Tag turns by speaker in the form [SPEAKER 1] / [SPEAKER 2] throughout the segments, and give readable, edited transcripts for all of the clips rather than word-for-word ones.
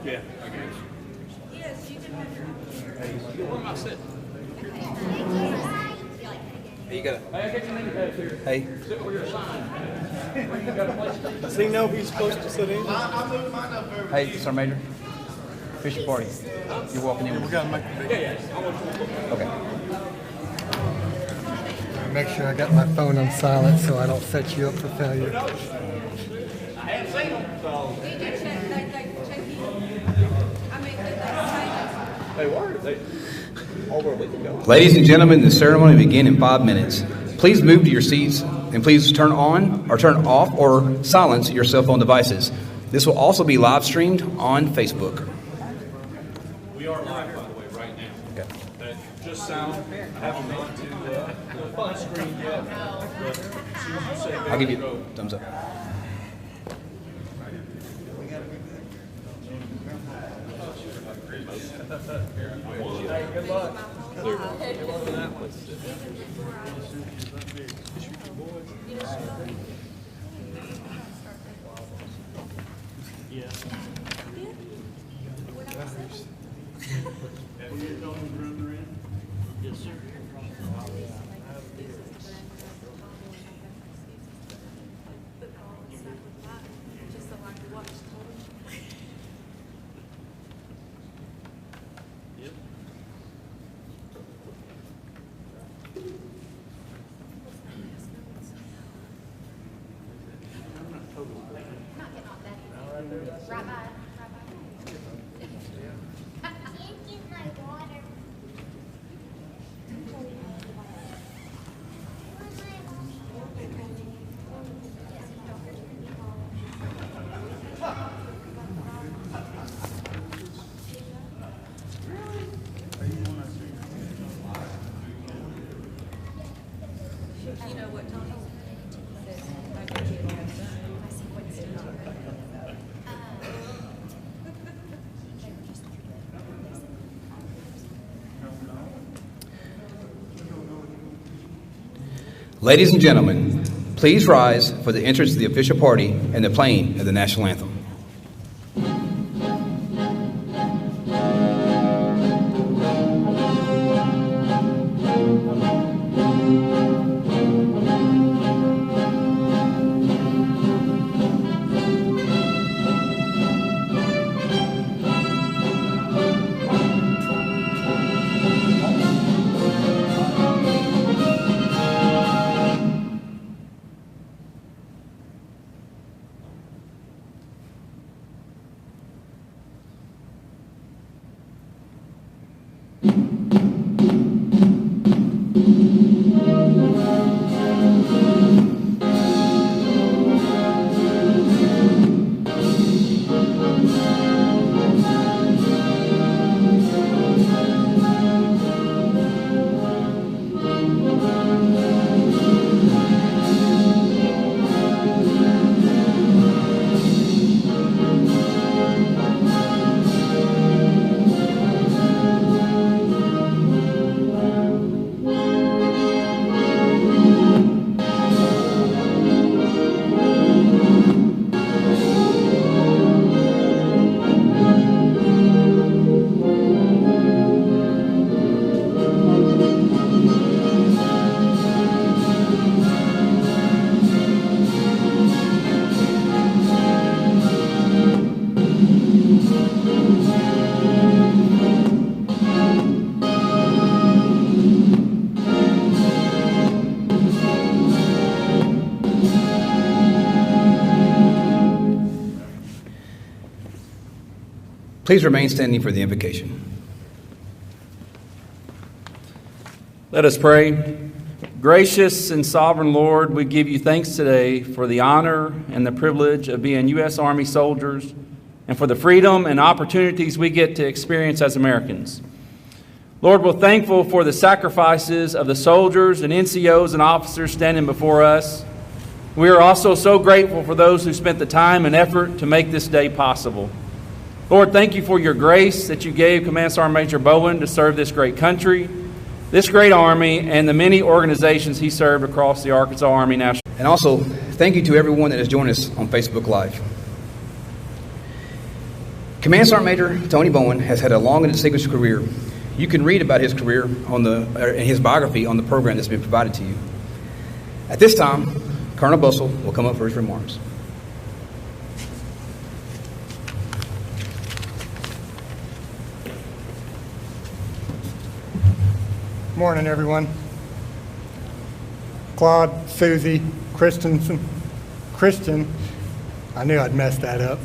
[SPEAKER 1] Yeah, I guess.
[SPEAKER 2] Yes, you can have your own chair.
[SPEAKER 1] Where am I sitting?
[SPEAKER 3] Hey, you got
[SPEAKER 1] Hey, I get your name badge here.
[SPEAKER 3] Hey.
[SPEAKER 1] Sit where you're signed. You got a place to
[SPEAKER 4] Does he know he's supposed to sit in?
[SPEAKER 3] Hey, Sergeant Major. Official party. You're walking in.
[SPEAKER 4] We gotta make a big.
[SPEAKER 3] Okay.
[SPEAKER 5] Make sure I got my phone on silent so I don't set you up for failure.
[SPEAKER 1] I haven't seen them, so.
[SPEAKER 2] Did you check, they check in? I mean, did they
[SPEAKER 1] They were. They over a week ago.
[SPEAKER 3] Ladies and gentlemen, the ceremony will begin in 5 minutes. Please move to your seats and please turn on or turn off or silence your cell phone devices. This will also be live streamed on Facebook.
[SPEAKER 1] We are live, by the way, right now.
[SPEAKER 3] Okay.
[SPEAKER 1] Just sound. I haven't gone to the fun screen yet. But as soon as you say go,
[SPEAKER 3] I'll give you
[SPEAKER 1] go.
[SPEAKER 3] a thumbs up.
[SPEAKER 1] Hey, good luck. Yes, sir.
[SPEAKER 2] just so I could watch television?
[SPEAKER 1] Yep.
[SPEAKER 6] Not getting off that. Right by. Can't get my water.
[SPEAKER 2] You know what Tony
[SPEAKER 3] Ladies and gentlemen, please rise for the entrance of the official party and the playing of the national anthem. Please remain standing for the invocation.
[SPEAKER 7] Let us pray. Gracious and sovereign Lord, we give you thanks today for the honor and the privilege of being U.S. Army soldiers and for the freedom and opportunities we get to experience as Americans. Lord, we're thankful for the sacrifices of the soldiers and NCOs and officers standing before us. We are also so grateful for those who spent the time and effort to make this day possible. Lord, thank you for your grace that you gave Command Sergeant Major Bowen to serve this great country, this great Army, and the many organizations he served across the Arkansas Army National.
[SPEAKER 3] And also, thank you to everyone that has joined us on Facebook Live. Command Sergeant Major Tony Bowen has had a long and distinguished career. You can read about his career in his biography on the program that's been provided to you. At this time, Colonel Bussell will come up for his remarks.
[SPEAKER 5] Morning, everyone. Claude, Susie, Christian, I knew I'd mess that up.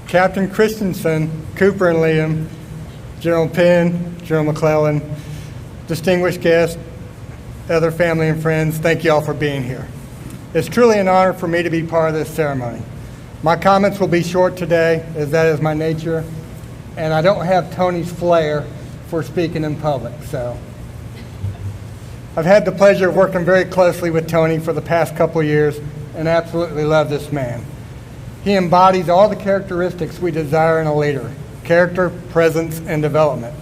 [SPEAKER 5] Captain Christensen, Cooper and Liam, General Penn, General McClellan, distinguished guests, other family and friends, thank you all for being here. It's truly an honor for me to be part of this ceremony. My comments will be short today, as that is my nature, and I don't have Tony's flair for speaking in public, so. I've had the pleasure of working very closely with Tony for the past couple of years and absolutely love this man. He embodies all the characteristics we desire in a leader: character, presence, and development.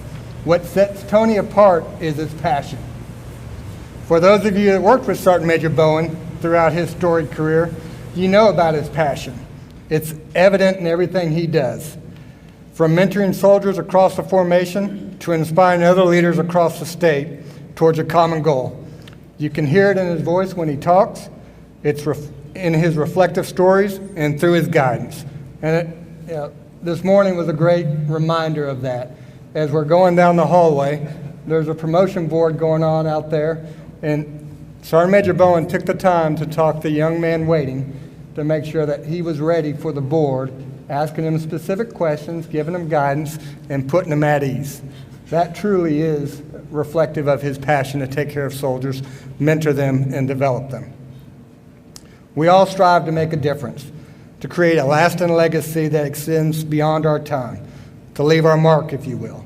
[SPEAKER 5] What sets Tony apart is his passion. For those of you that worked with Sergeant Major Bowen throughout his storied career, you know about his passion. It's evident in everything he does. From mentoring soldiers across the formation to inspiring other leaders across the state towards a common goal. You can hear it in his voice when he talks. It's in his reflective stories and through his guidance. And this morning was a great reminder of that. As we're going down the hallway, there's a promotion board going on out there, and Sergeant Major Bowen took the time to talk to the young man waiting to make sure that he was ready for the board, asking him specific questions, giving him guidance, and putting him at ease. That truly is reflective of his passion to take care of soldiers, mentor them, and develop them. We all strive to make a difference, to create a lasting legacy that extends beyond our time, to leave our mark, if you will.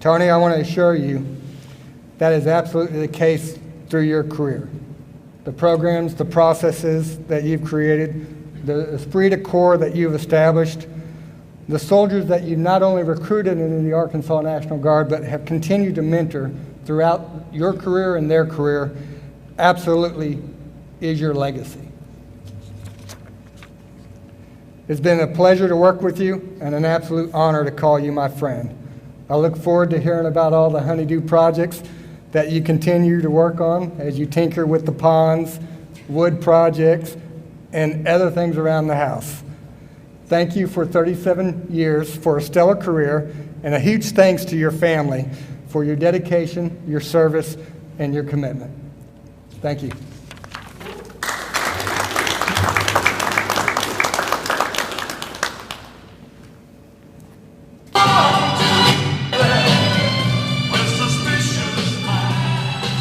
[SPEAKER 5] Tony, I want to assure you that is absolutely the case through your career. The programs, the processes that you've created, the esprit de corps that you've established, the soldiers that you've not only recruited into the Arkansas National Guard, but have continued to mentor throughout your career and their career, absolutely is your legacy. It's been a pleasure to work with you and an absolute honor to call you my friend. I look forward to hearing about all the honeydew projects that you continue to work on as you tinker with the ponds, wood projects, and other things around the house. Thank you for 37 years, for a stellar career, and a huge thanks to your family for your dedication, your service, and your commitment. Thank you.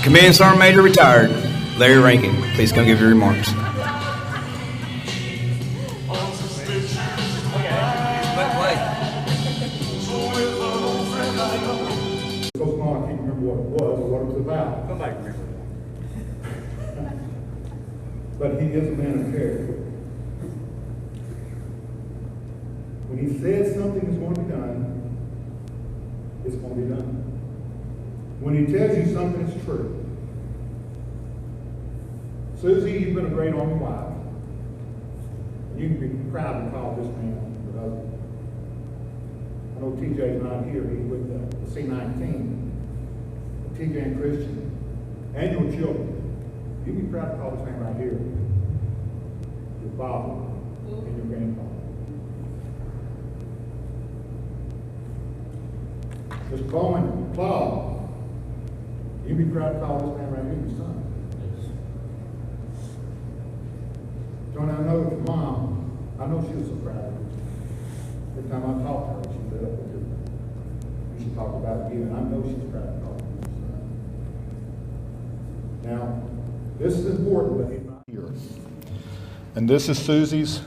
[SPEAKER 3] Command Sergeant Major retired Larry Rankin, please come give your remarks.
[SPEAKER 1] So small, I can't remember what it was or what it was about.
[SPEAKER 4] Nobody remembers.
[SPEAKER 1] But he is a man of character. When he says something is going to be done, it's going to be done. When he tells you something is true. Susie, you've been a great Army wife. You can be proud to call this man your husband. I know TJ's not here, he's with the C-19. But TJ and Christian, and your children, you can be proud to call this man right here your father and your grandfather. Mr. Bowen, Claude, you can be proud to call this man right here your son. Johnny, I know your mom, I know she was so proud of you. Every time I talk to her, she said, we should talk about you, and I know she's proud to call you your son. Now, this is important, but he's not here. And this is Susie's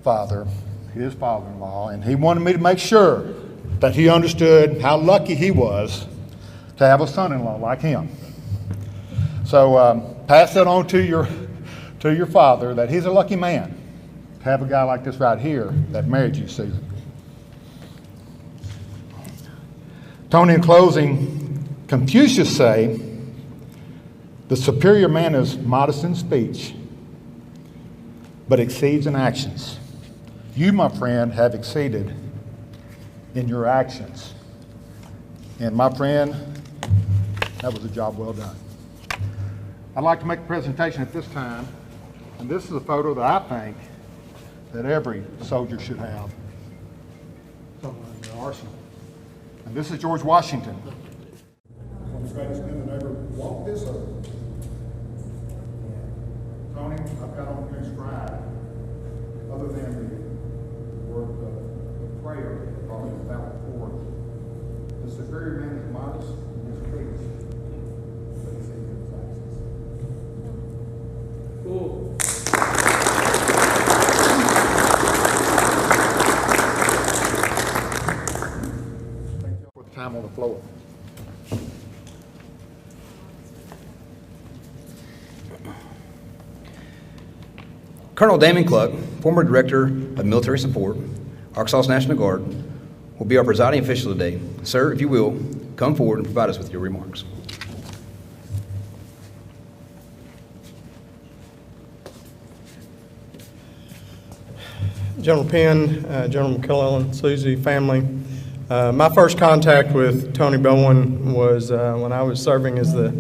[SPEAKER 1] father, his father-in-law, and he wanted me to make sure that he understood how lucky he was to have a son-in-law like him. So pass that on to your father, that he's a lucky man to have a guy like this right here that married you, Susan. Tony, in closing, Confucius say, the superior man is modest in speech, but exceeds in actions. You, my friend, have exceeded in your actions. And my friend, that was a job well done. I'd like to make a presentation at this time, and this is a photo that I think that every soldier should have. Somewhere in their arsenal. And this is George Washington. One of the greatest men that ever walked this earth. Tony, I've got on here inscribed, other than the word of prayer, probably without forth. The superior man is modest and is foolish, but he's in his actions. Cool. Thank you for the time on the floor.
[SPEAKER 3] Colonel Damon Cluck, former Director of Military Support, Arkansas National Guard, will be our presiding official today. Sir, if you will, come forward and provide us with your remarks.
[SPEAKER 5] General Penn, General McClellan, Susie, family. My first contact with Tony Bowen was when I was serving as the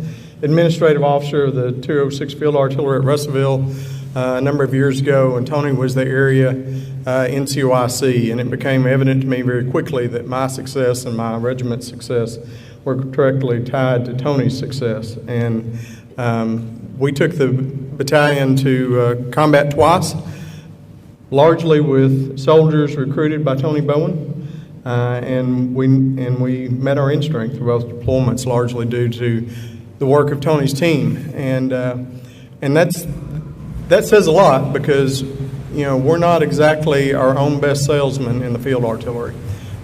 [SPEAKER 5] administrative officer of the 206 Field Artillery at Russellville a number of years ago, and Tony was the area NCOIC, and it became evident to me very quickly that my success and my regiment's success were directly tied to Tony's success. And we took the battalion to combat twice, largely with soldiers recruited by Tony Bowen, and we met our end strength for both deployments, largely due to the work of Tony's team, and that says a lot, because we're not exactly our own best salesman in the field artillery,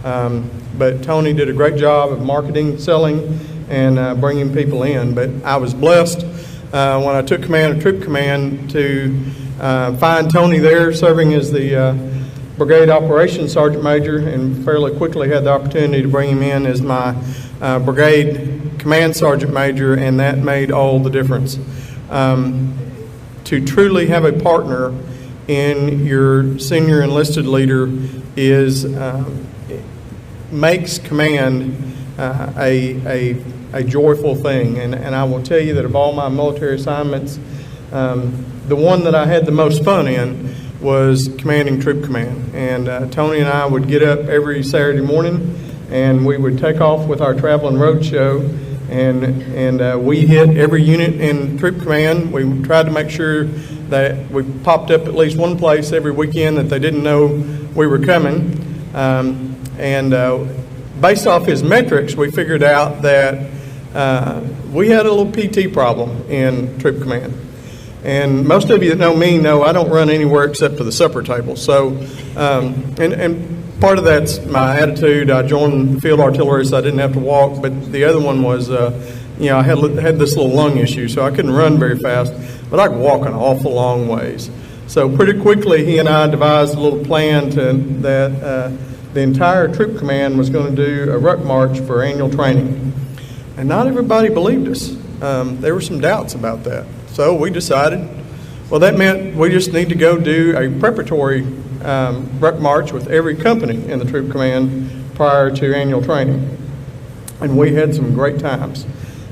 [SPEAKER 5] but Tony did a great job of marketing, selling, and bringing people in. But I was blessed when I took command of Troop Command to find Tony there serving as the Brigade Operations Sergeant Major, and fairly quickly had the opportunity to bring him in as my Brigade Command Sergeant Major, and that made all the difference. To truly have a partner in your senior enlisted leader makes command a joyful thing. And I will tell you that of all my military assignments, the one that I had the most fun in was commanding Troop Command. And Tony and I would get up every Saturday morning, and we would take off with our traveling road show, and we hit every unit in Troop Command. We tried to make sure that we popped up at least one place every weekend that they didn't know we were coming. Based off his metrics, we figured out that we had a little PT problem in Troop Command. And most of you that know me know I don't run anywhere except for the supper table. So, and part of that's my attitude. I joined the field artillery so I didn't have to walk. But the other one was, I had this little lung issue, so I couldn't run very fast, but I could walk an awful long ways. So pretty quickly, he and I devised a little plan that the entire Troop Command was going to do a ruck march for annual training. And not everybody believed us. There were some doubts about that. So we decided, well, that meant we just need to go do a preparatory ruck march with every company in the Troop Command prior to annual training. And we had some great times.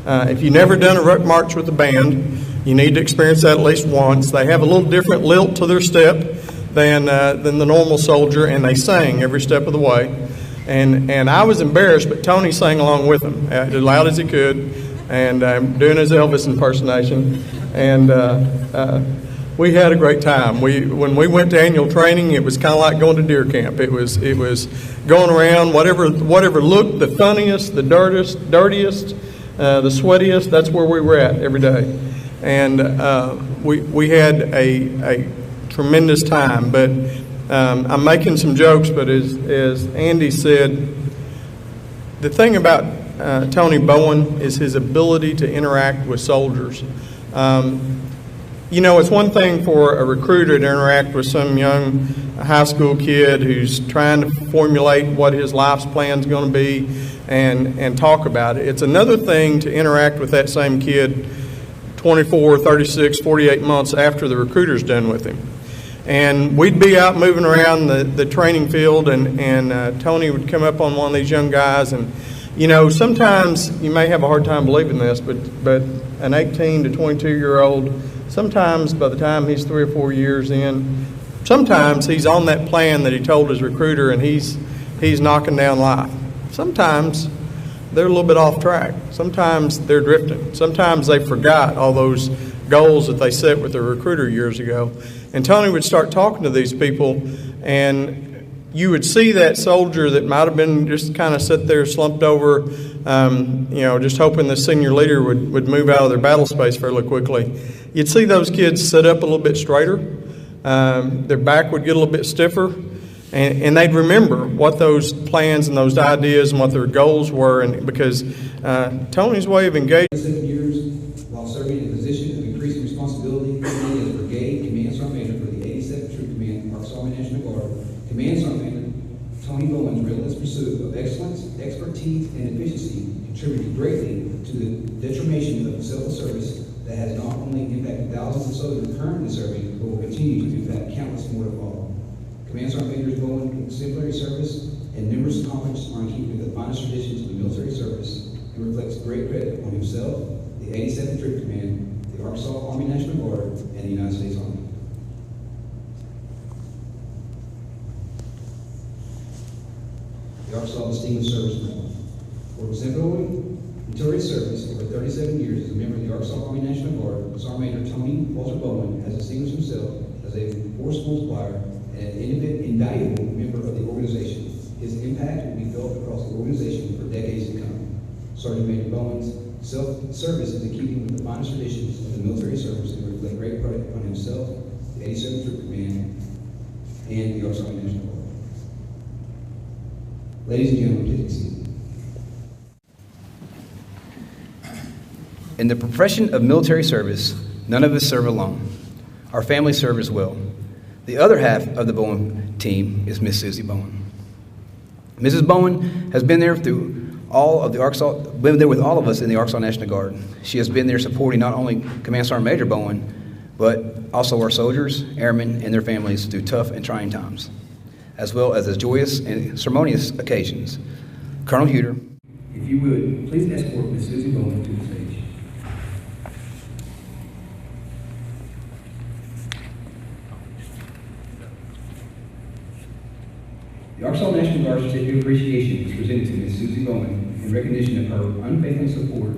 [SPEAKER 5] If you've never done a ruck march with a band, you need to experience that at least once. They have a little different lilt to their step than the normal soldier, and they sang every step of the way. And I was embarrassed, but Tony sang along with them as loud as he could, and doing his Elvis impersonation. And we had a great time. When we went to annual training, it was kind of like going to deer camp. It was going around whatever looked the funniest, the dirtiest, the sweatiest. That's where we were at every day, and we had a tremendous time. But I'm making some jokes, but as Andy said, the thing about Tony Bowen is his ability to interact with soldiers. It's one thing for a recruiter to interact with some young high school kid who's trying to formulate what his life's plan is going to be and talk about it. It's another thing to interact with that same kid 24, 36, 48 months after the recruiter's done with him.
[SPEAKER 8] And we'd be out moving around the training field, and Tony would come up on one of these young guys. And, you know, sometimes you may have a hard time believing this, but an 18 to 22-year-old, sometimes by the time he's 3 or 4 years in, sometimes he's on that plan that he told his recruiter, and he's knocking down life. Sometimes they're a little bit off track. Sometimes they're drifting. Sometimes they forgot all those goals that they set with their recruiter years ago. And Tony would start talking to these people, and you would see that soldier that might have been just kind of sit there slumped over, you know, just hoping the senior leader would move out of their battle space fairly quickly. You'd see those kids sit up a little bit straighter. Their back would get a little bit stiffer, and they'd remember what those plans and those ideas and what their goals were. And because Tony's way of engaging.
[SPEAKER 3] 7 years while serving in a position of increasing responsibility, as Brigade Command Sergeant Major for the 87th Troop Command, Arkansas Army National Guard. Command Sergeant Major Tony Bowen's relentless pursuit of excellence, expertise, and efficiency contributed greatly to the determination of civil service that has not only impacted thousands of soldiers currently serving, but will continue to impact countless more to follow. Command Sergeant Major Bowen's exemplary service and numerous accomplishments are in keeping with the finest traditions of the military service and reflects great credit on himself, the 87th Troop Command, the Arkansas Army National Guard, and the United States Army. The Arkansas Distinguished Service Medal. For exemplary military service over 37 years as a member of the Arkansas Army National Guard, Sergeant Major Tony Walter Bowen has distinguished himself as a force multiplier and an invaluable member of the organization. His impact will be felt across the organization for decades to come. Sergeant Major Bowen's self-service is in keeping with the finest traditions of the military service and reflect great credit on himself, the 87th Troop Command, and the Arkansas Army National Guard. Ladies and gentlemen, please be seated. In the profession of military service, none of us serve alone. Our families serve as well. The other half of the Bowen team is Miss Susie Bowen. Mrs. Bowen has been there through all of the been there with all of us in the Arkansas National Guard. She has been there supporting not only Command Sergeant Major Bowen, but also our soldiers, airmen, and their families through tough and trying times, as well as the joyous and ceremonious occasions. Colonel Huter, if you would, please escort Miss Susie Bowen to the stage. The Arkansas National Guard Certificate of Appreciation is presented to Ms. Susie Bowen in recognition of her unfailing support,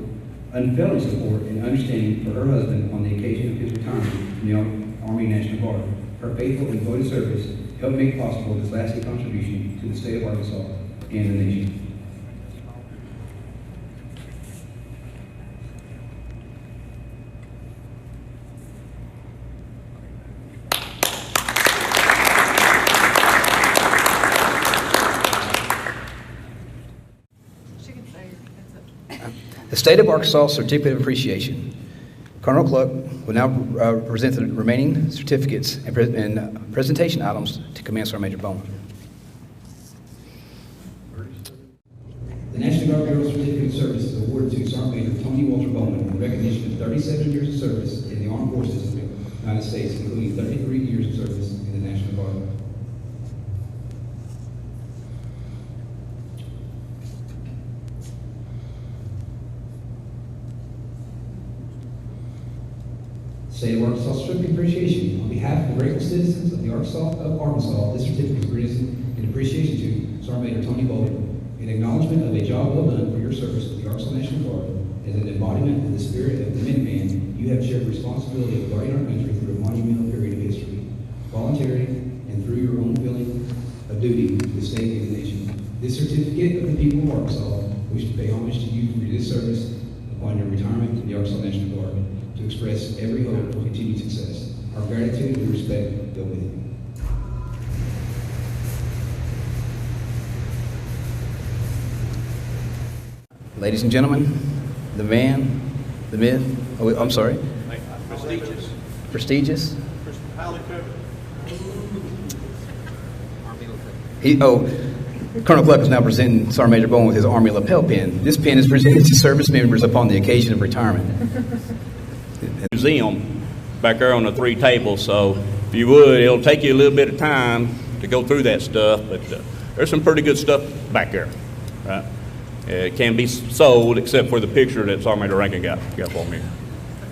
[SPEAKER 3] and understanding for her husband on the occasion of his retirement from the Army National Guard. Her faithful and devoted service helped make possible this lasting contribution to the state of Arkansas and the nation. The State of Arkansas Certificate of Appreciation. Colonel Cluck will now present the remaining certificates and presentation items to Command Sergeant Major Bowen. The National Guard Bureau Certificate of Service is awarded to Sergeant Major Tony Walter Bowen in recognition of 37 years of service in the Armed Forces of the United States, including 33 years of service in the National Guard. State of Arkansas Certificate of Appreciation. On behalf of the grateful citizens of Arkansas, this certificate is presented in appreciation to Sergeant Major Tony Bowen, in acknowledgement of a job well done for your service to the Arkansas National Guard. As an embodiment of the spirit of the Minuteman, you have shared the responsibility of guarding our country through a monumental period of history, voluntarily and through your own feeling of duty to the state and the nation. This certificate of the people of Arkansas wish to pay homage to you for this service upon your retirement to the Arkansas National Guard, to express every hope for continued success. Our gratitude and respect go with you. Ladies and gentlemen, the man, the myth, oh, I'm sorry.
[SPEAKER 4] Prestigious.
[SPEAKER 3] Prestigious.
[SPEAKER 4] Highly coveted.
[SPEAKER 3] Colonel Cluck is now presenting Sergeant Major Bowen with his Army lapel pin. This pin is presented to service members upon the occasion of retirement.
[SPEAKER 9] Museum back there on the 3 tables, so
[SPEAKER 4] if you would, it'll take you a little bit of time to go through that stuff, but there's some pretty good stuff back there, right? It can be sold, except for the picture that Sergeant Major Rankin got for me,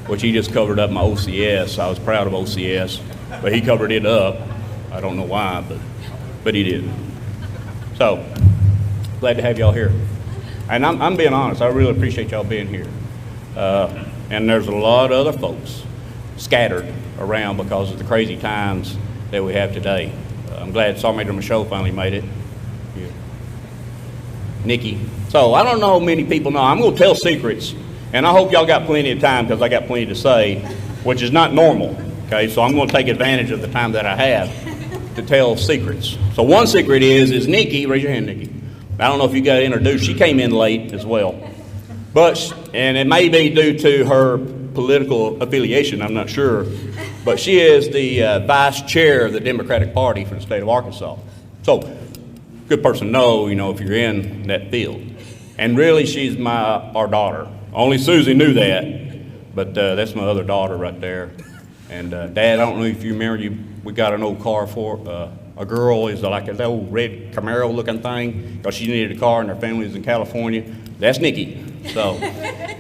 [SPEAKER 4] which he just covered up my OCS. I was proud of OCS, but he covered it up. I don't know why, but he did. So, glad to have y'all here. And I'm being honest, I really appreciate y'all being here. And there's a lot of other folks scattered around because of the crazy times that we have today. I'm glad Sergeant Major Michaud finally made it. Yeah. Nikki. So I don't know how many people know. I'm going to tell secrets, and I hope y'all got plenty of time because I got plenty to say, which is not normal. Okay, so I'm going to take advantage of the time that I have to tell secrets. So one secret is Nikki. Raise your hand, Nikki. I don't know if you got introduced. She came in late as well, and it may be due to her political affiliation. I'm not sure, but she is the vice chair of the Democratic Party for the state of Arkansas. So, good person to know, if you're in that field. And really, she's our daughter. Only Susie knew that, but that's my other daughter right there. And Dad, I don't know if you remember, we got an old car for a girl, is like an old red Camaro looking thing, because she needed a car and her family was in California. That's Nikki. So,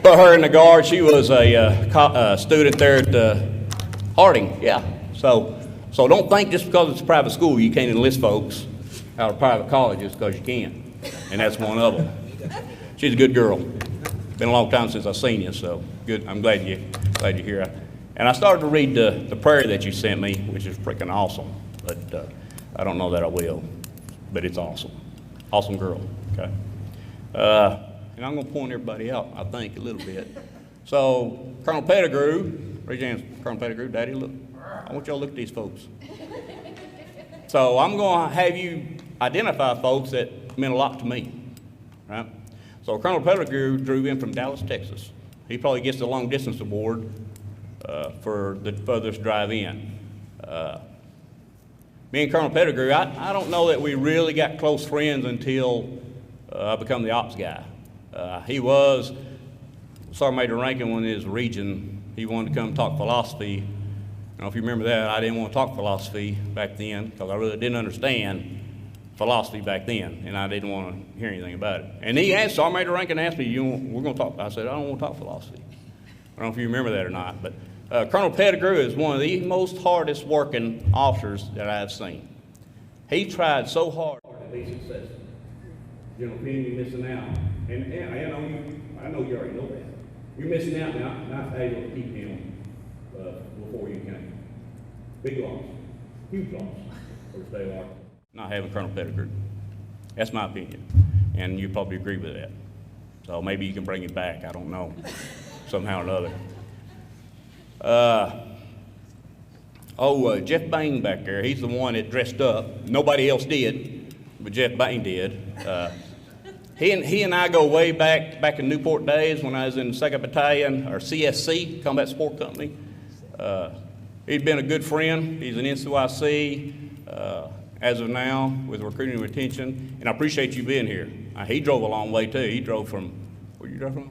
[SPEAKER 4] put her in the guard. She was a student there at Harding, yeah. So don't think just because it's a private school you can't enlist folks out of private colleges, because you can. And that's one of them. She's a good girl. Been a long time since I've seen you, so good. I'm glad you're here. And I started to read the prayer that you sent me, which is freaking awesome. But I don't know that I will, but it's awesome. Awesome girl, okay? And I'm going to point everybody out, I think, a little bit. So, Colonel Pettigrew, raise your hands, Colonel Pettigrew, Daddy, look. I want y'all to look at these folks. So, I'm going to have you identify folks that meant a lot to me, right? So, Colonel Pettigrew drove in from Dallas, Texas. He probably gets the long distance award for the furthest drive in. Me and Colonel Pettigrew, I don't know that we really got close friends until I become the ops guy. He was Sergeant Major Rankin when he was Region. He wanted to come talk philosophy. I don't know if you remember that. I didn't want to talk philosophy back then because I really didn't understand philosophy back then, and I didn't want to hear anything about it. And Sergeant Major Rankin asked me, we're going to talk. I said, I don't want to talk philosophy. I don't know if you remember that or not, but Colonel Pettigrew is one of the most hardest working officers that I've seen. He tried so hard to be successful. General Penn, you're missing out. And I know you already know that. You're missing out now, not able to keep him before you came. Big loss. Huge loss for the state of Arkansas. Not having Colonel Pettigrew. That's my opinion. And you probably agree with that. So maybe you can bring him back. I don't know. Somehow or another. Jeff Bain back there. He's the one that dressed up. Nobody else did, but Jeff Bain did. He and I go way back in Newport days when I was in the 2nd Battalion, or CSC, Combat Support Company. He's been a good friend. He's an NCYC as of now with recruiting and retention, and I appreciate you being here. He drove a long way too. He drove from, where you drove from?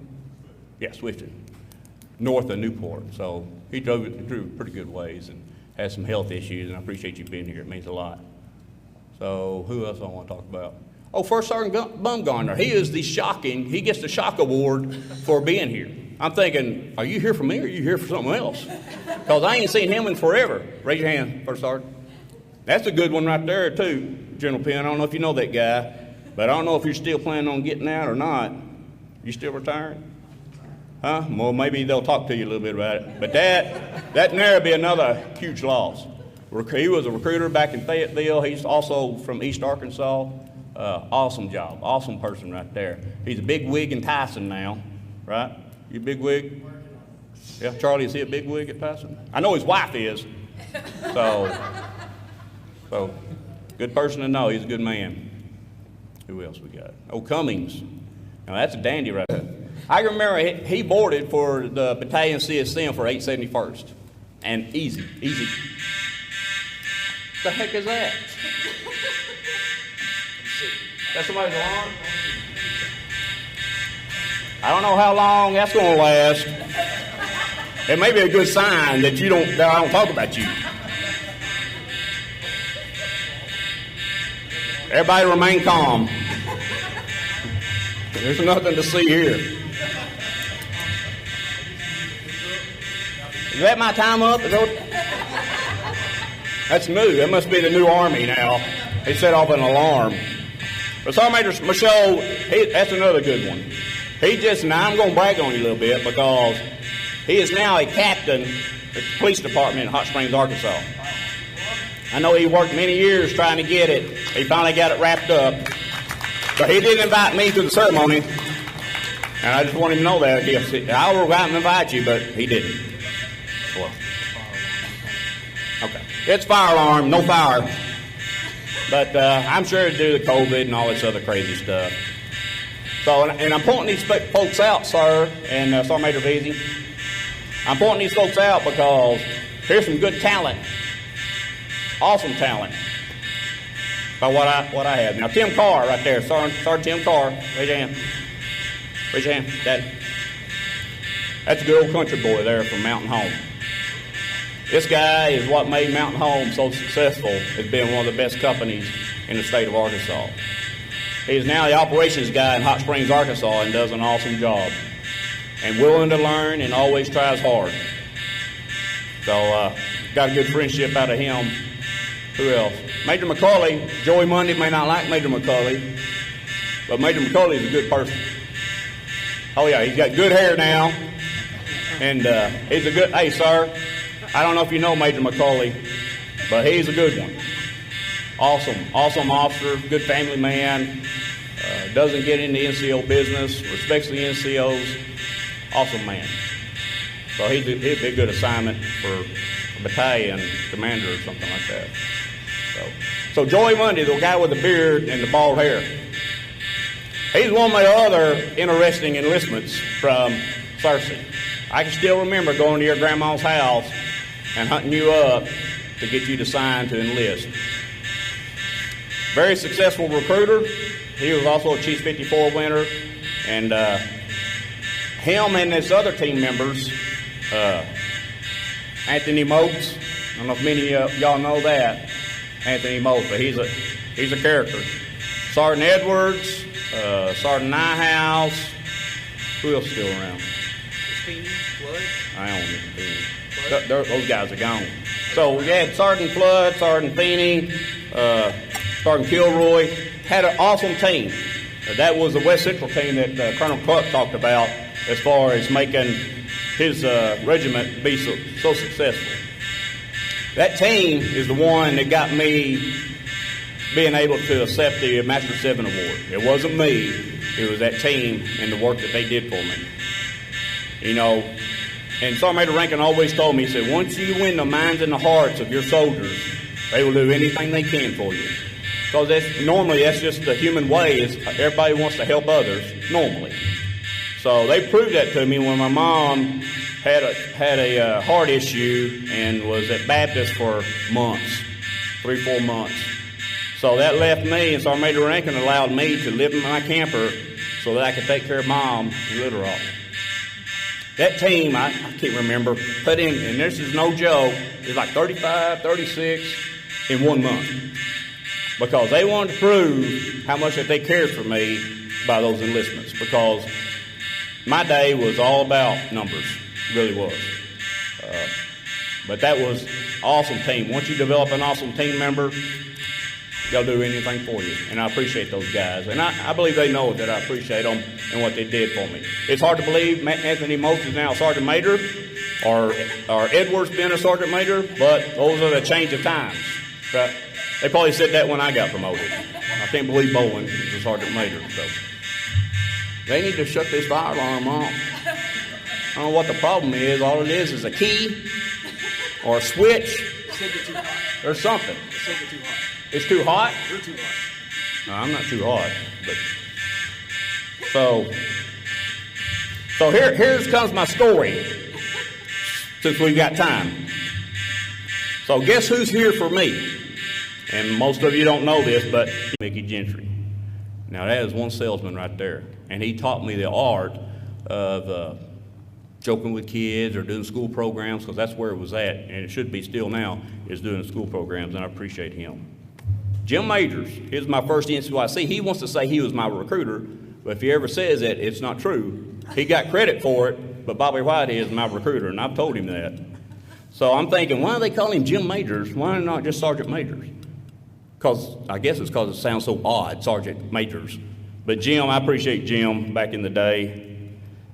[SPEAKER 4] Yeah, Swifton, north of Newport. So he drove pretty good ways and has some health issues, and I appreciate you being here. It means a lot. So who else I want to talk about? First Sergeant Bumgarner. He gets the shock award for being here. I'm thinking, are you here for me or are you here for something else? Because I ain't seen him in forever. Raise your hand, First Sergeant. That's a good one right there, too, General Penn. I don't know if you know that guy, but I don't know if you're still planning on getting out or not. You still retiring? Huh? Well, maybe they'll talk to you a little bit about it. But that never be another huge loss. He was a recruiter back in Fayetteville. He's also from East Arkansas. Awesome job. Awesome person right there. He's a big wig in Tyson now, right? You a big wig? Yeah, Charlie, is he a big wig at Tyson? I know his wife is. So good person to know. He's a good man. Who else we got? Cummings. Now, that's a dandy right there. I remember he boarded for the battalion CSM for 871st. And easy. What the heck is that? That's somebody's alarm? I don't know how long that's going to last. It may be a good sign that I don't talk about you. Everybody remain calm. There's nothing to see here. Is that my time up? That's new. That must be the new Army now. They set off an alarm. But Sergeant Major Michaud, that's another good one. Now I'm going to brag on you a little bit because he is now a captain at the police department in Hot Springs, Arkansas. I know he worked many years trying to get it. He finally got it wrapped up. But he didn't invite me to the ceremony. And I just want him to know that. I will invite you, but he didn't. Well, okay. It's fire alarm, no fire. But I'm sure it's due to COVID and all this other crazy stuff. So, and I'm pointing these folks out, sir, and Sergeant Major Veazey. I'm pointing these folks out because here's some good talent. Awesome talent. By what I have. Now, Tim Carr right there. Sergeant Tim Carr. Raise your hand. Raise your hand, Daddy. That's a good old country boy there from Mountain Home. This guy is what made Mountain Home so successful as being one of the best companies in the state of Arkansas. He is now the operations guy in Hot Springs, Arkansas, and does an awesome job. And willing to learn and always tries hard. So, got a good friendship out of him. Who else? Major McCauley. Joey Mundy may not like Major McCauley, but Major McCauley is a good person. Oh yeah, he's got good hair now. And he's a good, hey sir, I don't know if you know Major McCauley, but he's a good one. Awesome officer, good family man, doesn't get into NCO business, respects the NCOs, awesome man. So he'd be a good assignment for a battalion commander or something like that. So Joey Mundy, the guy with the beard and the bald hair, he's one of my other interesting enlistments from Cersei. I can still remember going to your grandma's house and hunting you up to get you to sign to enlist. Very successful recruiter. He was also a Chief 54 winner. And him and his other team members, Anthony Moats, I don't know if many of y'all know that, Anthony Moats, but he's a character. Sergeant Edwards, Sergeant Nyhouse, who else is still around? I don't know. Those guys are gone. So we had Sergeant Flood, Sergeant Feeney, Sergeant Kilroy. Had an awesome team. That was the West Central team that Colonel Cluck talked about as far as making his regiment be so successful. That team is the one that got me being able to accept the Master 7 award. It wasn't me. It was that team and the work that they did for me. You know, and Sergeant Major Rankin always told me, he said, once you win the minds and the hearts of your soldiers, they will do anything they can for you. Because that's just the human way, is everybody wants to help others, normally. So they proved that to me when my mom had a heart issue and was at Baptist for months, 3-4 months. So that left me, and Sergeant Major Rankin allowed me to live in my camper so that I could take care of Mom in Little Rock. That team, I can't remember, put in, and this is no joke, it's like 35, 36 in 1 month. Because they wanted to prove how much that they cared for me by those enlistments. Because my day was all about numbers, really was. But that was awesome team. Once you develop an awesome team member, they'll do anything for you. And I appreciate those guys. And I believe they know that I appreciate them and what they did for me. It's hard to believe Anthony Moats is now a Sergeant Major, or Edwards being a Sergeant Major, but those are the change of times. Right? They probably said that when I got promoted. I can't believe Bowen is a Sergeant Major. So they need to shut this fire alarm off. I don't know what the problem is. All it is a key or a switch or something. It's too hot? You're too hot. No, I'm not too hot. But so here comes my story, since we've got time. So guess who's here for me? And most of you don't know this, but Mickey Gentry. Now that is one salesman right there. And he taught me the art of joking with kids or doing school programs, because that's where it was at, and it should be still now, is doing school programs, and I appreciate him. Jim Majors is my first NCYC. He wants to say he was my recruiter, but if he ever says that, it's not true. He got credit for it, but Bobby White is my recruiter, and I've told him that. So I'm thinking, why do they call him Jim Majors? Why not just Sergeant Majors? Because I guess it's because it sounds so odd, Sergeant Majors. But Jim, I appreciate Jim back in the day.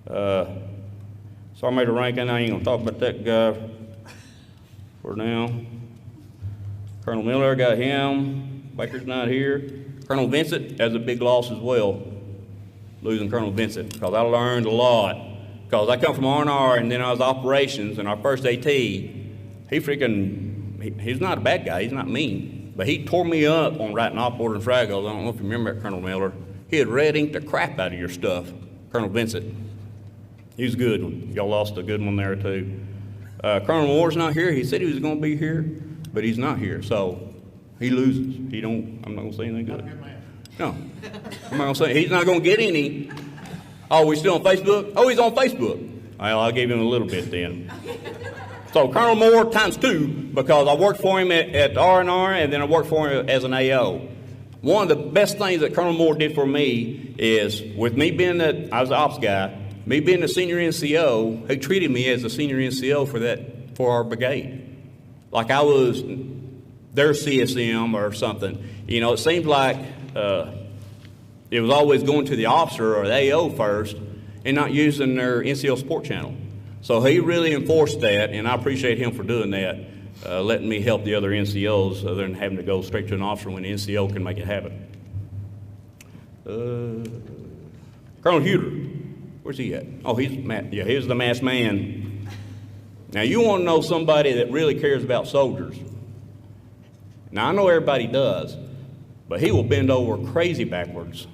[SPEAKER 4] Sergeant Major Rankin, I ain't going to talk about that guy for now. Colonel Miller, got him. Baker's not here. Colonel Vincent has a big loss as well, losing Colonel Vincent, because I learned a lot. Because I come from R&R, and then I was operations, and our first AT, he's not a bad guy, he's not mean, but he tore me up on writing op order and fragos. I don't know if you remember that, Colonel Miller. He had red inked the crap out of your stuff, Colonel Vincent. He was a good one. Y'all lost a good one there, too. Colonel Moore's not here. He said he was going to be here, but he's not here, so he loses. I'm not going to say anything good. No. I'm not going to say, he's not going to get any. Oh, we still on Facebook? Oh, he's on Facebook. Well, I gave him a little bit then. So Colonel Moore times 2, because I worked for him at R&R, and then I worked for him as an AO. One of the best things that Colonel Moore did for me is, with me being I was the ops guy, me being the senior NCO, he treated me as a senior NCO for our brigade. Like I was their CSM or something. You know, it seemed like it was always going to the officer or the AO first and not using their NCO support channel. So he really enforced that, and I appreciate him for doing that, letting me help the other NCOs other than having to go straight to an officer when the NCO can make it happen. Colonel Huter, where's he at? Oh, he's the masked man. Now, you want to know somebody that really cares about soldiers. Now, I know everybody does, but he will bend over crazy backwards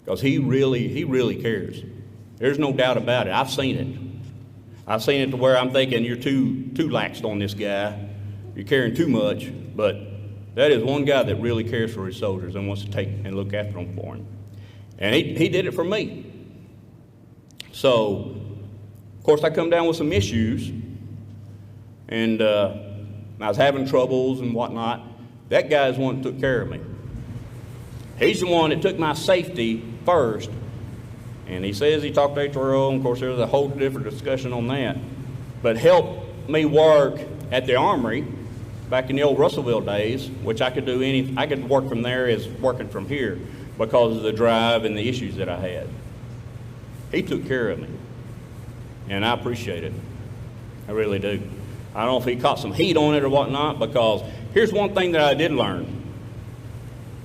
[SPEAKER 4] because he really cares. There's no doubt about it. I've seen it. I've seen it to where I'm thinking you're too laxed on this guy. You're caring too much, but that is one guy that really cares for his soldiers and wants to take and look after them for him. And he did it for me. So, of course, I come down with some issues, and I was having troubles and whatnot. That guy's the one that took care of me. He's the one that took my safety first, and he says he talked to HRO, and of course, there's a whole different discussion on that, but helped me work at the Armory back in the old Russellville days, which I could I could work from there as working from here because of the drive and the issues that I had. He took care of me, and I appreciate it. I really do. I don't know if he caught some heat on it or whatnot, because here's one thing that I did learn.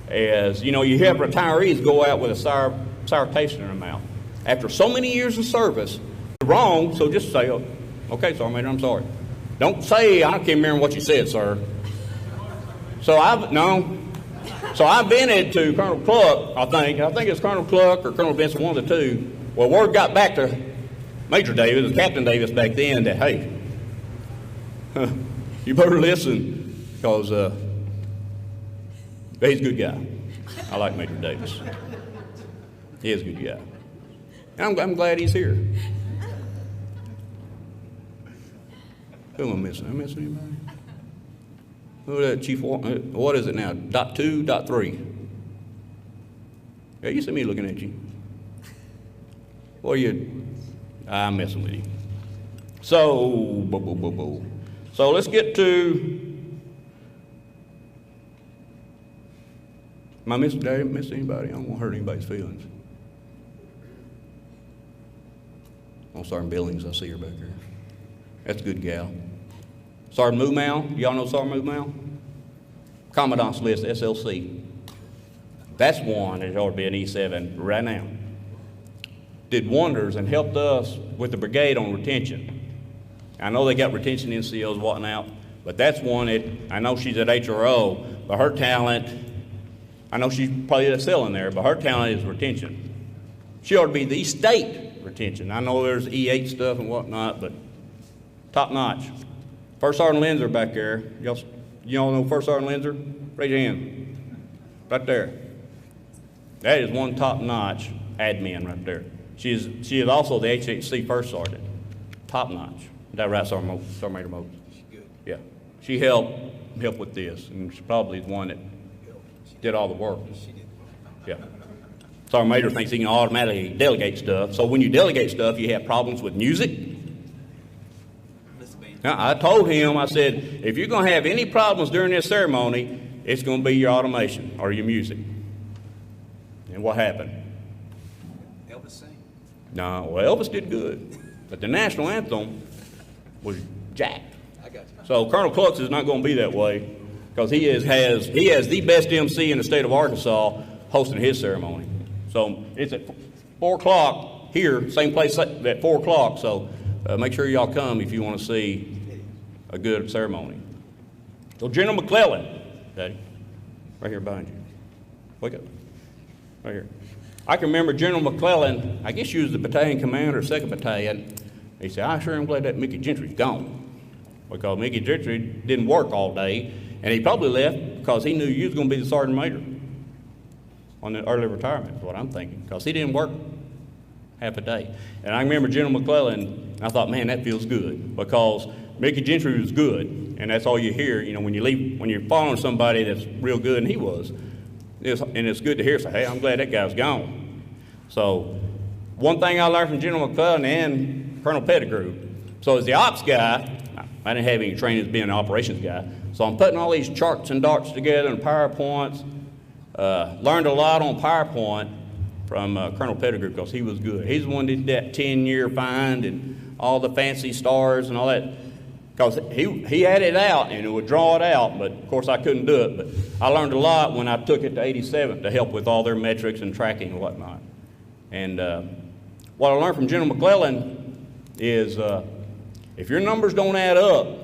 [SPEAKER 4] As, you know, you have retirees go out with a sour taste in their mouth. After so many years of service, you're wrong, so just say, oh, okay, Sergeant Major, I'm sorry. Don't say, I can't remember what you said, sir. So I've been into Colonel Cluck, I think it's Colonel Cluck or Colonel Vincent, one of the two. Well, word got back to Major Davis, Captain Davis back then, that, hey, you better listen, because he's a good guy. I like Major Davis. He is a good guy. And I'm glad he's here. Who am I missing? Am I missing anybody? Who is that, Chief? What is it now? .2, .3? Yeah, you see me looking at you. Well, I'm messing with you. So, So let's get to, did I miss anybody? I don't want to hurt anybody's feelings. Oh, Sergeant Billings, I see her back there. That's a good gal. Sergeant Moomal, y'all know Sergeant Moomal? Commandant's List, SLC. That's one that ought to be an E7 right now. Did wonders and helped us with the brigade on retention. I know they got retention NCOs and whatnot, but that's one that, I know she's at HRO, but her talent, I know she's probably at cell in there, but her talent is retention. She ought to be the state retention. I know there's E8 stuff and whatnot, but top notch. First Sergeant Linzer back there. Y'all know First Sergeant Linzer? Raise your hand. Right there. That is one top notch admin right there. She is also the HHC First Sergeant. Top notch. Is that right, Sergeant Major Moses? She's good. Yeah. She helped with this, and she probably is one that did all the work. Yeah. Sergeant Major thinks he can automatically delegate stuff. So when you delegate stuff, you have problems with music. Now, I told him, I said, if you're going to have any problems during this ceremony, it's going to be your automation or your music. And what happened?
[SPEAKER 3] Elvis sang.
[SPEAKER 4] No, well, Elvis did good. But the national anthem was jacked.
[SPEAKER 3] I got you.
[SPEAKER 4] So Colonel Klux is not going to be that way because he has the best MC in the state of Arkansas hosting his ceremony. So it's at 4 o'clock here, same place at 4 o'clock. So make sure y'all come if you want to see a good ceremony. So General McClellan, Daddy, right here behind you. Wake up. Right here. I can remember General McClellan, I guess you was the battalion commander, 2nd Battalion. He said, I sure am glad that Mickey Gentry's gone. Because Mickey Gentry didn't work all day, and he probably left because he knew you was going to be the sergeant major on the early retirement, is what I'm thinking, because he didn't work half a day. And I remember General McClellan, I thought, man, that feels good, because Mickey Gentry was good, and that's all you hear, you know, when you're following somebody that's real good, and he was. And it's good to hear, say, hey, I'm glad that guy's gone. So one thing I learned from General McClellan and Colonel Pettigrew, so as the ops guy, I didn't have any training as being an operations guy, so I'm putting all these charts and darts together and PowerPoints. Learned a lot on PowerPoint from Colonel Pettigrew because he was good. He's the one that did that 10-year find and all the fancy stars and all that. Because he had it out and it would draw it out, but of course I couldn't do it. But I learned a lot when I took it to 87th to help with all their metrics and tracking and whatnot. And what I learned from General McClellan is if your numbers don't add up,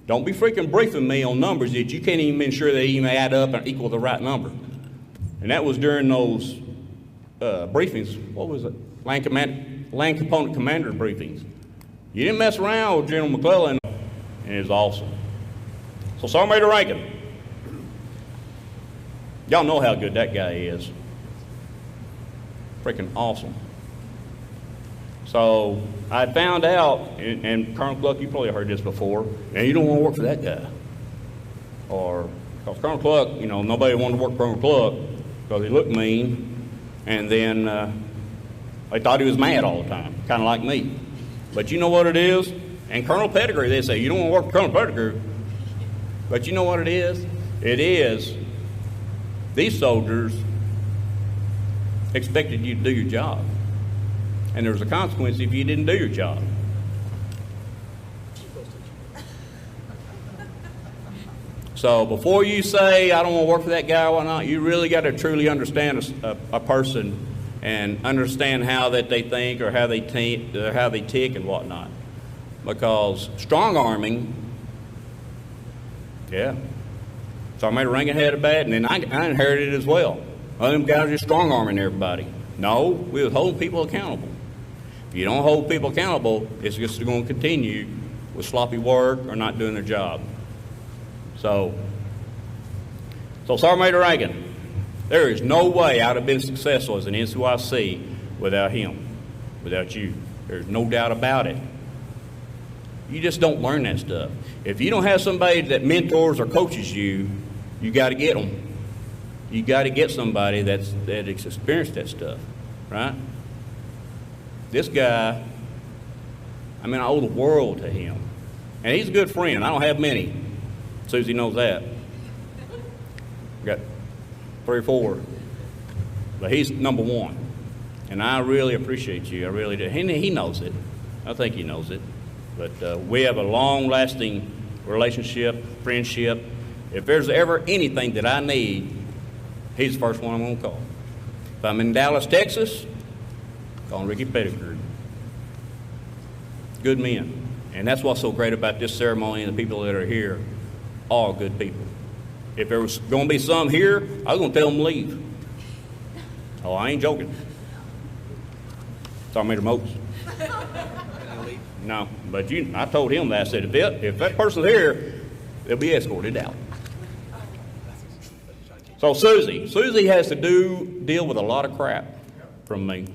[SPEAKER 4] don't be freaking briefing me on numbers that you can't even ensure they even add up and equal the right number. And that was during those briefings. What was it? Land Component Commander briefings. You didn't mess around with General McClellan, and it was awesome. So Sergeant Major Rankin, y'all know how good that guy is. Freaking awesome. So I found out, and Colonel Cluck, you probably heard this before, and you don't want to work for that guy. Or, because Colonel Cluck, you know, nobody wanted to work for Colonel Cluck because he looked mean, and then they thought he was mad all the time, kind of like me. But you know what it is? And Colonel Pettigrew, they say, you don't want to work for Colonel Pettigrew. But you know what it is? It is, these soldiers expected you to do your job. And there was a consequence if you didn't do your job. So before you say, I don't want to work for that guy or whatnot, you really got to truly understand a person and understand how that they think or how they tick and whatnot. Because strong arming, yeah. So I made a Rankin had it bad, and then I inherited it as well. Well, them guys are just strong arming everybody. No, we was holding people accountable. If you don't hold people accountable, it's just going to continue with sloppy work or not doing their job. So Sergeant Major Rankin, there is no way I'd have been successful as an NCOIC without him, without you. There's no doubt about it. You just don't learn that stuff. If you don't have somebody that mentors or coaches you, you got to get them. You got to get somebody that's experienced that stuff, right? This guy, I mean, I owe the world to him. And he's a good friend. I don't have many. Susie knows that. Got 3 or 4. But he's number one. And I really appreciate you. I really do. He knows it. I think he knows it. But we have a long-lasting relationship, friendship. If there's ever anything that I need, he's the first one I'm going to call. If I'm in Dallas, Texas, call Ricky Pettigrew. Good men. And that's what's so great about this ceremony and the people that are here, all good people. If there was going to be some here, I was going to tell them to leave. Oh, I ain't joking. Sorry, Major Mopes. No, but I told him that. I said, if that person's here, they'll be escorted out. So Susie has to deal with a lot of crap from me.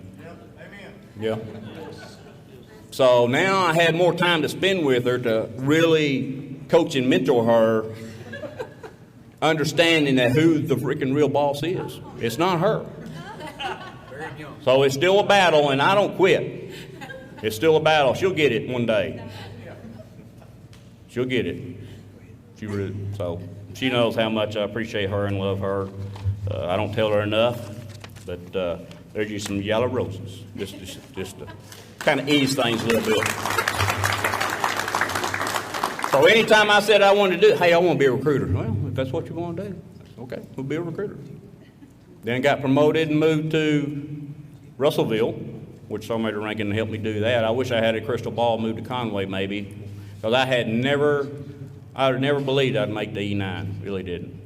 [SPEAKER 4] Yeah. So now I had more time to spend with her to really coach and mentor her understanding that who the freaking real boss is. It's not her. So it's still a battle, and I don't quit. It's still a battle. She'll get it one day. She'll get it. So she knows how much I appreciate her and love her. I don't tell her enough, but there's just some yellow roses, just to kind of ease things a little bit. So anytime I said I wanted to do, hey, I want to be a recruiter. Well, if that's what you want to do, okay, we'll be a recruiter. Then got promoted and moved to Russellville, which somebody ranking helped me do that. I wish I had a crystal ball, moved to Conway maybe, because I had never believed I'd make the E9, really didn't.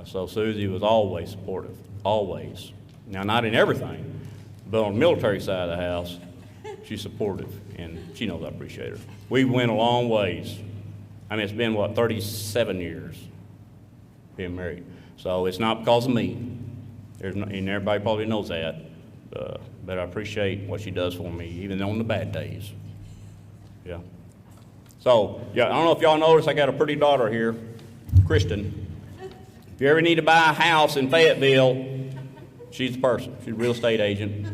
[SPEAKER 4] So Susie was always supportive, always. Now, not in everything, but on the military side of the house, she's supportive, and she knows I appreciate her. We went a long ways. I mean, it's been, 37 years being married. So it's not because of me, and everybody probably knows that, but I appreciate what she does for me, even on the bad days. Yeah. So, yeah, I don't know if y'all noticed, I got a pretty daughter here, Kristen. If you ever need to buy a house in Fayetteville, she's the person. She's a real estate agent,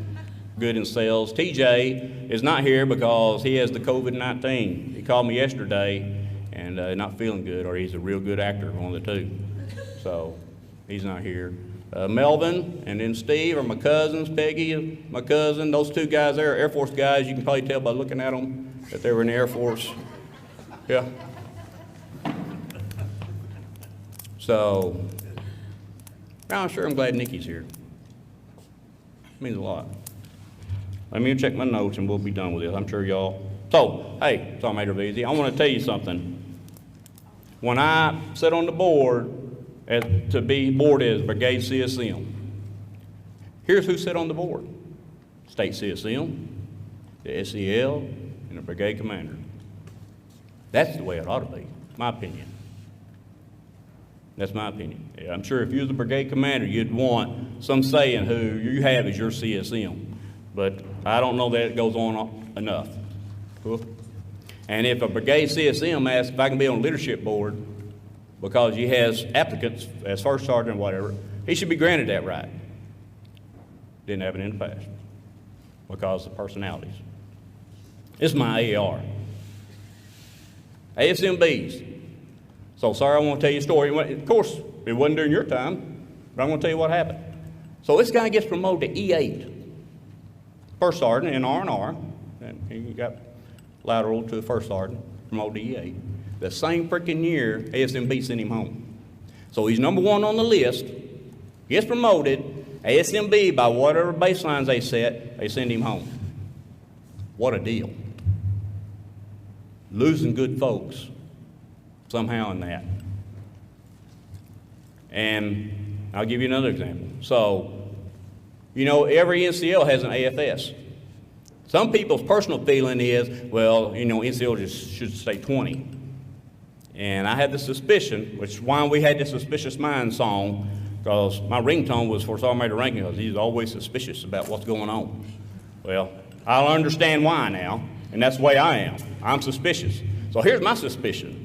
[SPEAKER 4] good in sales. TJ is not here because he has the COVID-19. He called me yesterday and not feeling good, or he's a real good actor, one of the two. So he's not here. Melvin and then Steve are my cousins. Peggy is my cousin. Those two guys there are Air Force guys. You can probably tell by looking at them that they were in the Air Force. Yeah. So, I'm sure I'm glad Nikki's here. It means a lot. Let me check my notes and we'll be done with this. I'm sure y'all. So, hey, so I made it easy. I want to tell you something. When I sat on the board to be boarded as Brigade CSM, here's who sat on the board: State CSM, the SEL, and the Brigade Commander. That's the way it ought to be, my opinion. That's my opinion. Yeah, I'm sure if you was the brigade commander, you'd want some say in who you have as your CSM. But I don't know that it goes on enough. Cool. And if a brigade CSM asks if I can be on the leadership board because he has applicants as first sergeant or whatever, he should be granted that right. Didn't happen in the past because of personalities. It's my AR. ASMBs. So, sir, I want to tell you a story. Of course, it wasn't during your time, but I'm going to tell you what happened. So this guy gets promoted to E8, first sergeant in R&R, and he got lateral to first sergeant, promoted to E8. The same freaking year, ASMB sent him home. So he's number one on the list, gets promoted, ASMB, by whatever baselines they set, they send him home. What a deal. Losing good folks somehow in that. And I'll give you another example. So, every NCL has an AFS. Some people's personal feeling is, well, NCL just should stay 20. And I had the suspicion, which is why we had the Suspicious Mind song, because my ringtone was for Sergeant Major Rankin, because he's always suspicious about what's going on. Well, I'll understand why now, and that's the way I am. I'm suspicious. So here's my suspicion.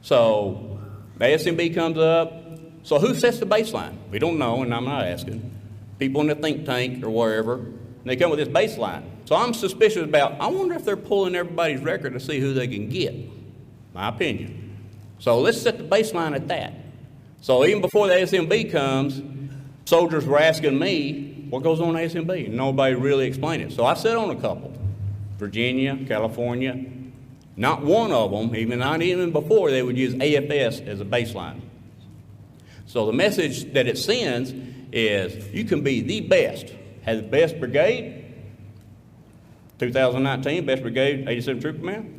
[SPEAKER 4] So the ASMB comes up. So who sets the baseline? We don't know, and I'm not asking. People in the think tank or wherever, and they come with this baseline. So I'm suspicious about, I wonder if they're pulling everybody's record to see who they can get. My opinion. So let's set the baseline at that. So even before the ASMB comes, soldiers were asking me, what goes on in ASMB? Nobody really explained it. So I sat on a couple. Virginia, California. Not one of them, not even before, they would use AFS as a baseline. So the message that it sends is you can be the best. Have the best brigade, 2019, best brigade, 87 Troop Command.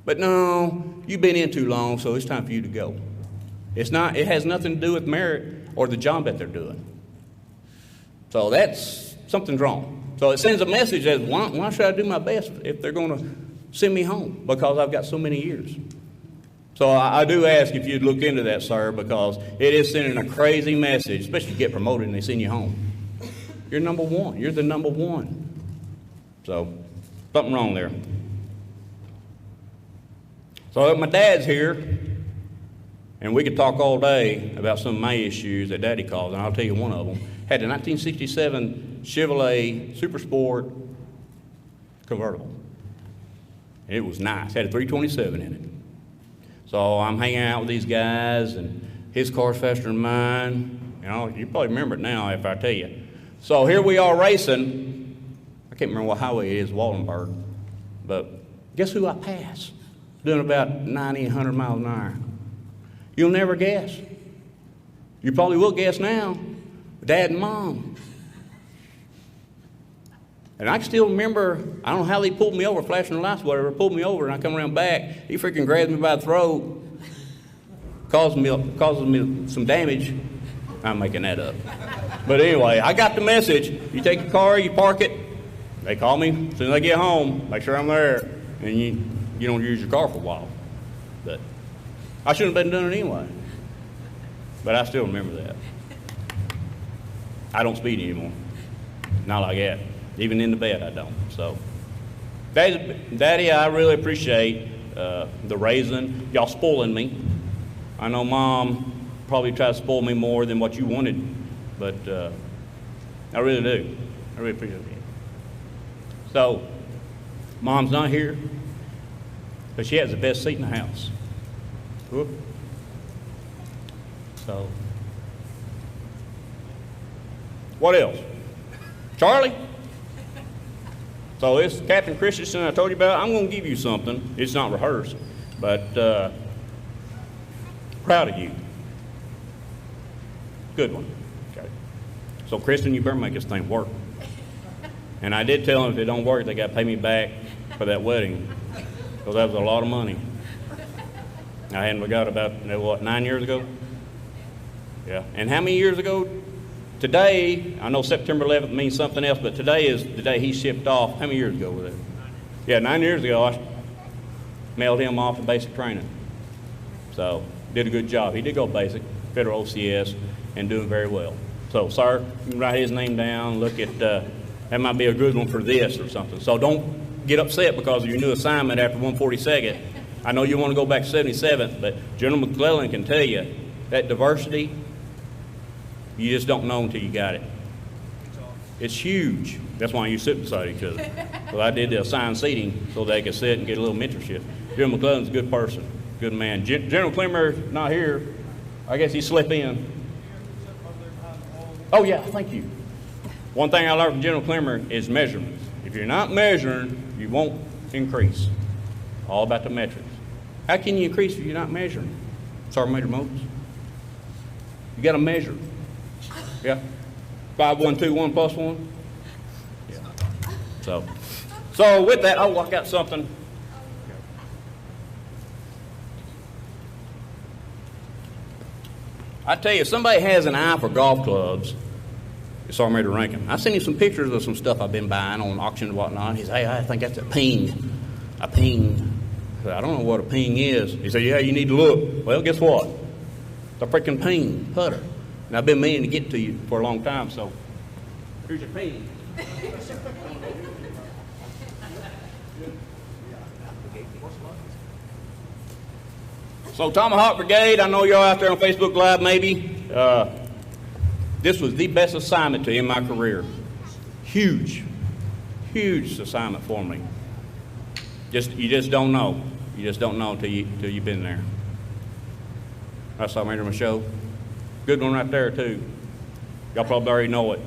[SPEAKER 4] But no, you've been in too long, so it's time for you to go. It has nothing to do with merit or the job that they're doing. So something's wrong. So it sends a message that why should I do my best if they're going to send me home? Because I've got so many years. So I do ask if you'd look into that, sir, because it is sending a crazy message, especially if you get promoted and they send you home. You're number one. You're the number one. So something wrong there. So my dad's here. And we could talk all day about some of my issues that Daddy caused, and I'll tell you one of them. Had a 1967 Chevrolet Super Sport convertible. And it was nice. Had a 327 in it. So I'm hanging out with these guys, and his car's faster than mine. You know, you probably remember it now if I tell you. So here we are racing. I can't remember what highway it is, Wallenberg. But guess who I passed? Doing about 90, 100 miles an hour. You'll never guess. You probably will guess now. Dad and Mom. And I can still remember, I don't know how they pulled me over, flashing the lights, whatever, pulled me over, and I come around back. He freaking grabs me by the throat, causes me some damage. I'm making that up. But anyway, I got the message. You take your car, you park it. They call me as soon as I get home, make sure I'm there, and you don't use your car for a while. But I shouldn't have been doing it anyway. But I still remember that. I don't speed anymore. Not like that. Even in the bed, I don't. So, Daddy, I really appreciate the raising. Y'all spoiling me. I know Mom probably tried to spoil me more than what you wanted, but I really do. I really appreciate it. So, Mom's not here, but she has the best seat in the house. Whoop. So, what else? Charlie? So this Captain Christensen I told you about, I'm going to give you something. It's not rehearsed, but proud of you. Good one. Okay. So Kristen, you better make this thing work. And I did tell them if it don't work, they got to pay me back for that wedding, because that was a lot of money. I hadn't got about, 9 years ago? Yeah. And how many years ago? Today, I know September 11th means something else, but today is the day he shipped off. How many years ago was it? Yeah, 9 years ago, I mailed him off to basic training. So, did a good job. He did go basic, federal OCS, and doing very well. So, sir, you can write his name down, look at, that might be a good one for this or something. So don't get upset because of your new assignment after 142nd. I know you want to go back to 77th, but General McClellan can tell you that diversity, you just don't know until you got it. It's huge. That's why you sit beside each other. Well, I did the assigned seating so they could sit and get a little mentorship. General McClellan's a good person, good man. General Clemmer's not here. I guess he slipped in. Oh, yeah, thank you. One thing I learned from General Clemmer is measurements. If you're not measuring, you won't increase. All about the metrics. How can you increase if you're not measuring? Sergeant Major Moses. You got to measure. Yeah. 5, 1, 2, 1 plus 1. Yeah. So with that, oh, I got something. I tell you, if somebody has an eye for golf clubs, it's Sergeant Major Rankin. I sent him some pictures of some stuff I've been buying on auction and whatnot. He said, hey, I think that's a ping. A ping. I said, I don't know what a ping is. He said, yeah, you need to look. Well, guess what? It's a freaking ping putter. And I've been meaning to get to you for a long time, so here's your ping. So Tomahawk Brigade, I know y'all out there on Facebook Live maybe. This was the best assignment in my career. Huge assignment for me. You just don't know. You just don't know till you've been there. That's Sergeant Major Michaud. Good one right there too. Y'all probably already know it.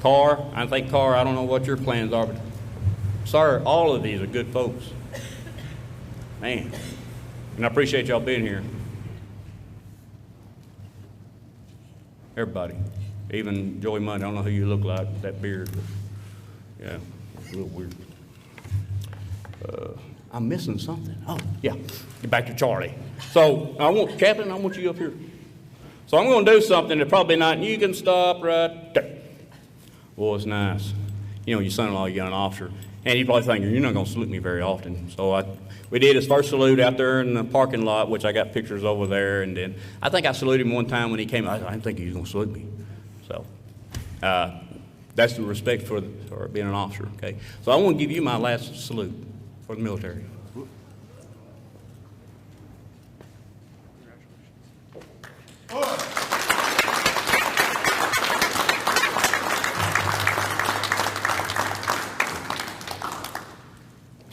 [SPEAKER 4] Carr, I don't know what your plans are, but sir, all of these are good folks. Man. And I appreciate y'all being here. Everybody. Even Joey Money, I don't know who you look like with that beard, but yeah, it's a little weird. I'm missing something. Oh, yeah. Get back to Charlie. So Captain, I want you up here. So I'm going to do something that probably not, you can stop right there. Boy, it's nice. You know, your son-in-law, you got an officer, and he's probably thinking, you're not going to salute me very often. So we did his first salute out there in the parking lot, which I got pictures over there, and then I think I saluted him one time when he came. I didn't think he was going to salute me. So that's the respect for being an officer, okay? So I want to give you my last salute for the military.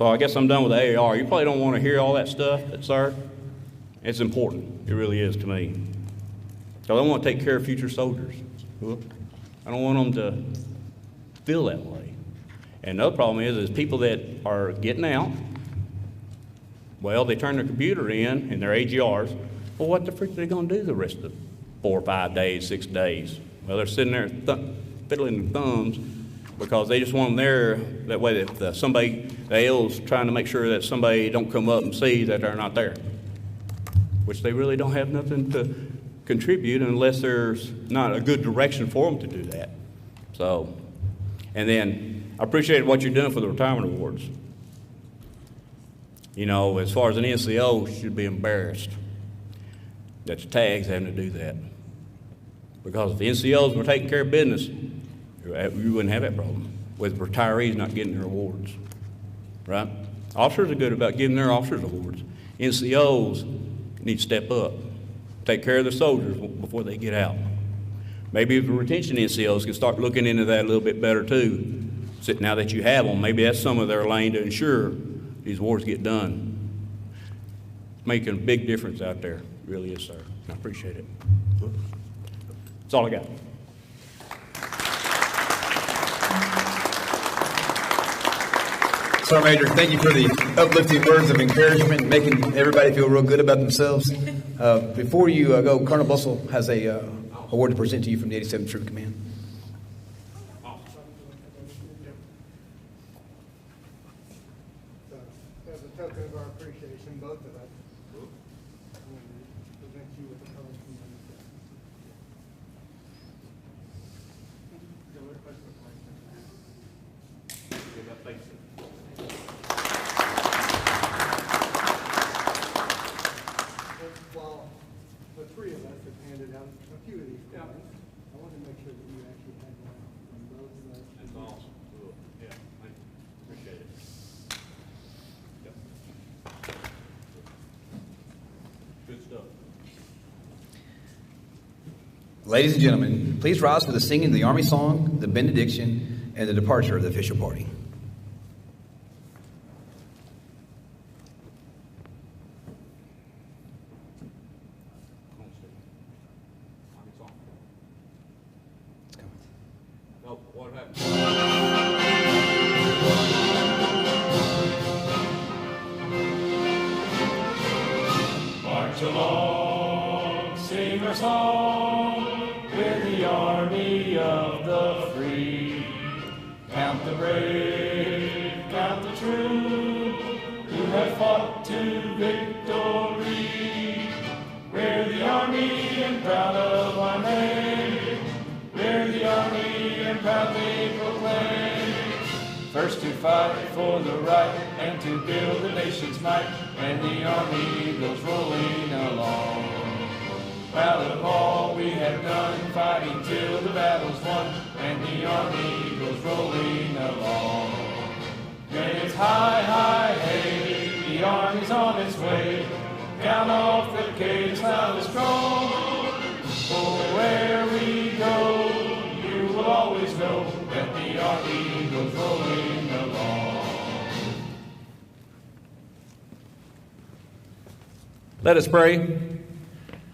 [SPEAKER 4] So I guess I'm done with the AR. You probably don't want to hear all that stuff, sir. It's important. It really is to me. So I want to take care of future soldiers. I don't want them to feel that way. And the other problem is people that are getting out, well, they turn their computer in and their AGRs. Well, what the frick are they going to do the rest of the 4 or 5 days, 6 days? Well, they're sitting there fiddling their thumbs because they just want them there. That way, if somebody, the AL's trying to make sure that somebody don't come up and see that they're not there, which they really don't have nothing to contribute unless there's not a good direction for them to do that. So, and then I appreciate what you're doing for the retirement awards. You know, as far as an NCO, should be embarrassed that the tags having to do that. Because if the NCOs were taking care of business, you wouldn't have that problem with retirees not getting their awards, right? Officers are good about giving their officers awards. NCOs need to step up, take care of the soldiers before they get out. Maybe if the retention NCOs can start looking into that a little bit better too. So now that you have them, maybe that's some of their lane to ensure these awards get done. It's making a big difference out there. It really is, sir. I appreciate it. That's all I got.
[SPEAKER 3] Sergeant Major, thank you for the uplifting words of encouragement, making everybody feel real good about themselves. Before you go, Colonel Bussell has a award to present to you from the 87th Troop Command.
[SPEAKER 5] As a token of our appreciation, both of us, present you with the colors from While the three of us have handed out a few of these cards, I wanted to make sure that you actually had one from both of us.
[SPEAKER 4] That's awesome. Cool. Yeah, thank you. Appreciate it. Yep. Good stuff.
[SPEAKER 3] Ladies and gentlemen, please rise for the singing of the Army song, the benediction, and the departure of the official party.
[SPEAKER 4] No, what happened?
[SPEAKER 9] March along, sing our song with the army of the free. Count the brave, count the true, who have fought to victory. We're the army and proud of our name. We're the army and proudly proclaim. First to fight for the right and to build the nation's might, and the army goes rolling along. Proud of all we have done, fighting till the battle's won, and the army goes rolling along. Then it's hi, hi, hey, the army's on its way. Count off the cadence loud and strong. For where we go, you will always know that the army goes rolling along.
[SPEAKER 7] Let us pray.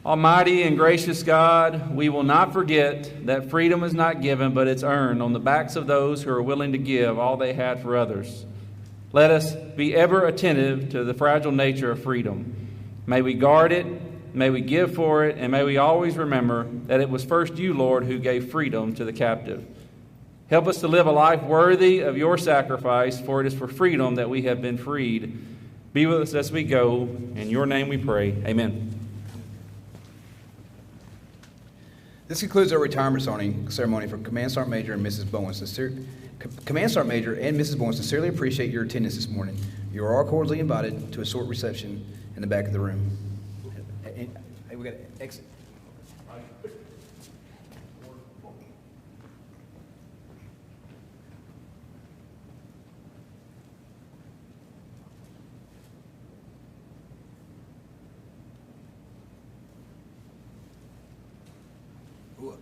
[SPEAKER 7] Almighty and gracious God, we will not forget that freedom is not given, but it's earned on the backs of those who are willing to give all they had for others. Let us be ever attentive to the fragile nature of freedom. May we guard it, may we give for it, and may we always remember that it was first you, Lord, who gave freedom to the captive. Help us to live a life worthy of your sacrifice, for it is for freedom that we have been freed. Be with us as we go. In your name we pray. Amen.
[SPEAKER 3] This concludes our retirement ceremony for Command Sergeant Major and Mrs. Bowen. Command Sergeant Major and Mrs. Bowen sincerely appreciate your attendance this morning. You are all cordially invited to a short reception in the back of the room. Hey, we got to exit. Ooh.